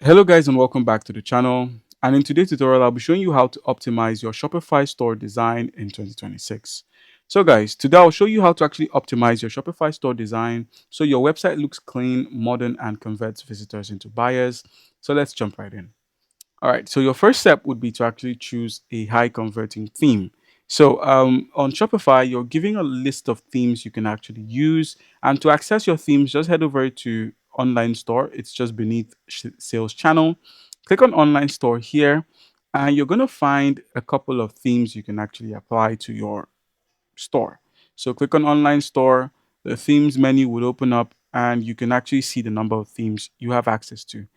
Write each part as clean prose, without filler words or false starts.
Hello guys and welcome back to the channel. And in today's tutorial, I'll be showing you how to optimize your Shopify store design in 2026. So guys, today I'll show you how to actually optimize your Shopify store design so your website looks clean, modern, and converts visitors into buyers. So let's jump right in. All right, so your first step would be to actually choose a high converting theme. So on Shopify, you're giving a list of themes you can actually use. And to access your themes, just head over to online store. It's just beneath sales channel. Click on online store here, and you're going to find a couple of themes you can actually apply to your store. So click on online store, the themes menu would open up, and you can actually see the number of themes you have access to.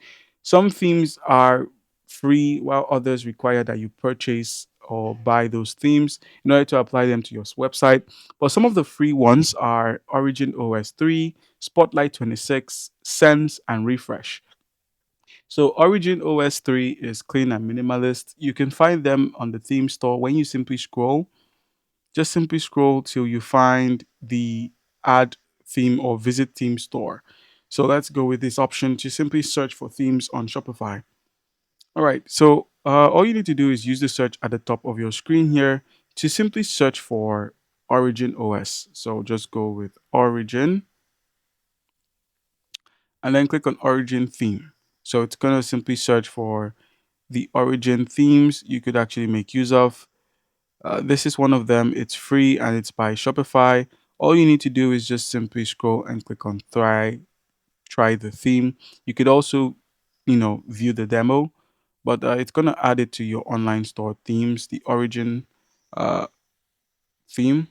Some themes are free, while others require that you purchase or buy those themes in order to apply them to your website. But some of the free ones are Origin OS 3, Spotlight 26, Sense, and Refresh. So Origin OS 3 is clean and minimalist. You can find them on the theme store when you simply scroll. Just simply scroll till you find the add theme or visit theme store. So let's go with this option to simply search for themes on Shopify. All right, so all you need to do is use the search at the top of your screen here to simply search for Origin OS. So just go with Origin and then click on Origin theme. So it's going to simply search for the Origin themes you could actually make use of. This is one of them. It's free and it's by Shopify. All you need to do is just simply scroll and click on try the theme. You could also, view the demo, but it's gonna add it to your online store themes, the Origin uh, theme.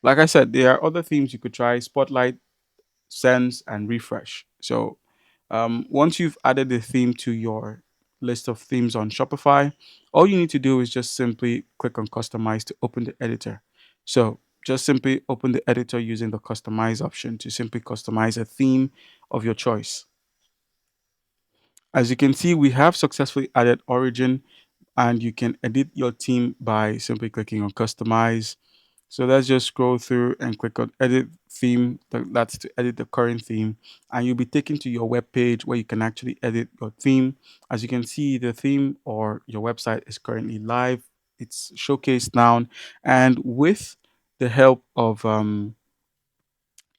Like I said, there are other themes you could try: Spotlight, Sense, and Refresh. So once you've added the theme to your list of themes on Shopify, all you need to do is just simply click on Customize to open the editor. So just simply open the editor using the Customize option to simply customize a theme of your choice. As you can see, we have successfully added Origin, and you can edit your theme by simply clicking on Customize. So let's just scroll through and click on edit theme. That's to edit the current theme. And you'll be taken to your web page where you can actually edit your theme. As you can see, the theme or your website is currently live. It's showcased now. And with the help of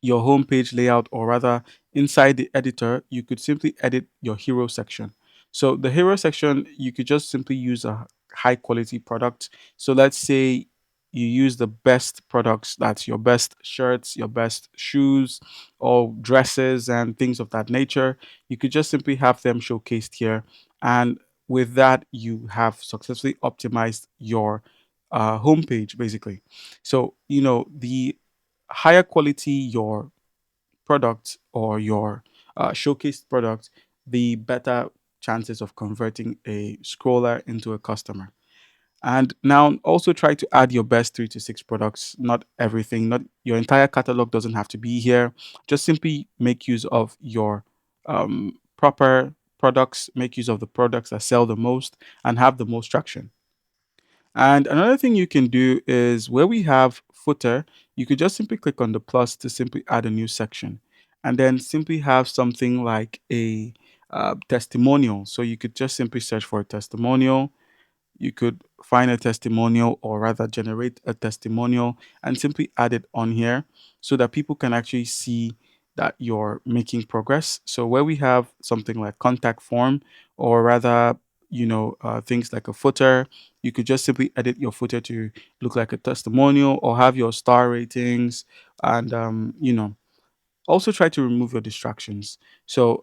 your homepage layout, or rather inside the editor, you could simply edit your hero section. So the hero section, you could just simply use a high quality product. So let's say you use the best products, that's your best shirts, your best shoes, or dresses, and things of that nature. You could just simply have them showcased here. And with that, you have successfully optimized your homepage basically. So, the higher quality your product or your showcased product, the better chances of converting a scroller into a customer. And now also try to add your best 3 to 6 products, not everything, not your entire catalog doesn't have to be here. Just simply make use of your proper products, make use of the products that sell the most and have the most traction. And another thing you can do is where we have footer, you could just simply click on the plus to simply add a new section and then simply have something like a testimonial. So you could just simply search for a testimonial. You could find a testimonial, or rather generate a testimonial and simply add it on here so that people can actually see that you're making progress. So where we have something like contact form, or rather, things like a footer, you could just simply edit your footer to look like a testimonial or have your star ratings, and also try to remove your distractions. So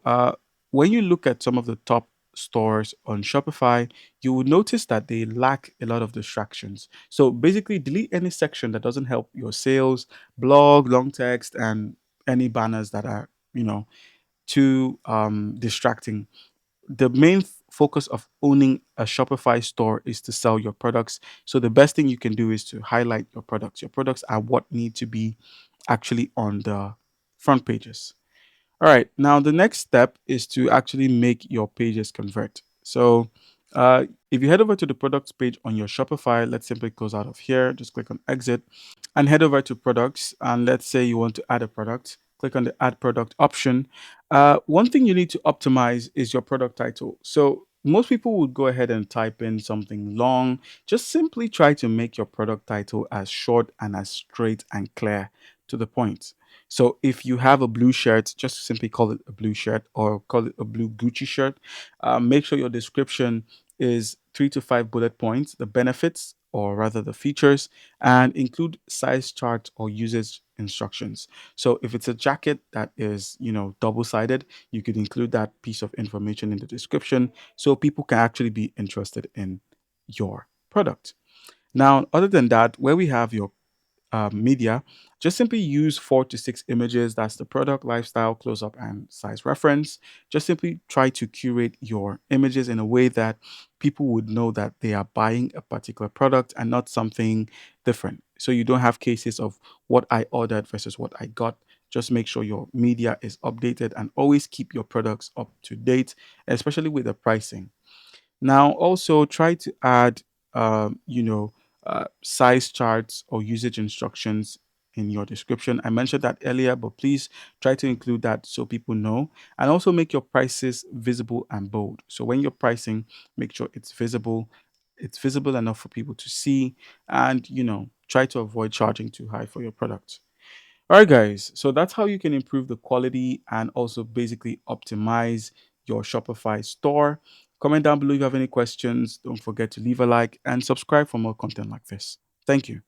when you look at some of the top stores on Shopify, you will notice that they lack a lot of distractions. So basically, delete any section that doesn't help your sales, blog, long text, and any banners that are, too distracting. The main focus of owning a Shopify store is to sell your products. So the best thing you can do is to highlight your products. Your products are what need to be actually on the front pages. All right, now the next step is to actually make your pages convert. So if you head over to the products page on your Shopify, let's simply close out of here, just click on exit and head over to products. And let's say you want to add a product. click on the add product option. One thing you need to optimize is your product title. So most people would go ahead and type in something long. Just simply try to make your product title as short and as straight and clear to the point. So if you have a blue shirt, just simply call it a blue shirt or call it a blue Gucci shirt. Make sure your description is 3 to 5 bullet points, the benefits or rather the features, and include size chart or usage instructions. So if it's a jacket that is, double sided, you could include that piece of information in the description so people can actually be interested in your product. Now, other than that, where we have your media, just simply use 4 to 6 images. That's the product, lifestyle, close up, and size reference. Just simply try to curate your images in a way that people would know that they are buying a particular product and not something different. So you don't have cases of what I ordered versus what I got. Just make sure your media is updated and always keep your products up to date, especially with the pricing. Now, also try to add, size charts or usage instructions in your description. I mentioned that earlier, but please try to include that so people know. And also make your prices visible and bold. So when you're pricing, make sure it's visible. It's visible enough for people to see, and try to avoid charging too high for your product. All right, guys. So that's how you can improve the quality and also basically optimize your Shopify store. Comment down below if you have any questions. Don't forget to leave a like and subscribe for more content like this. Thank you.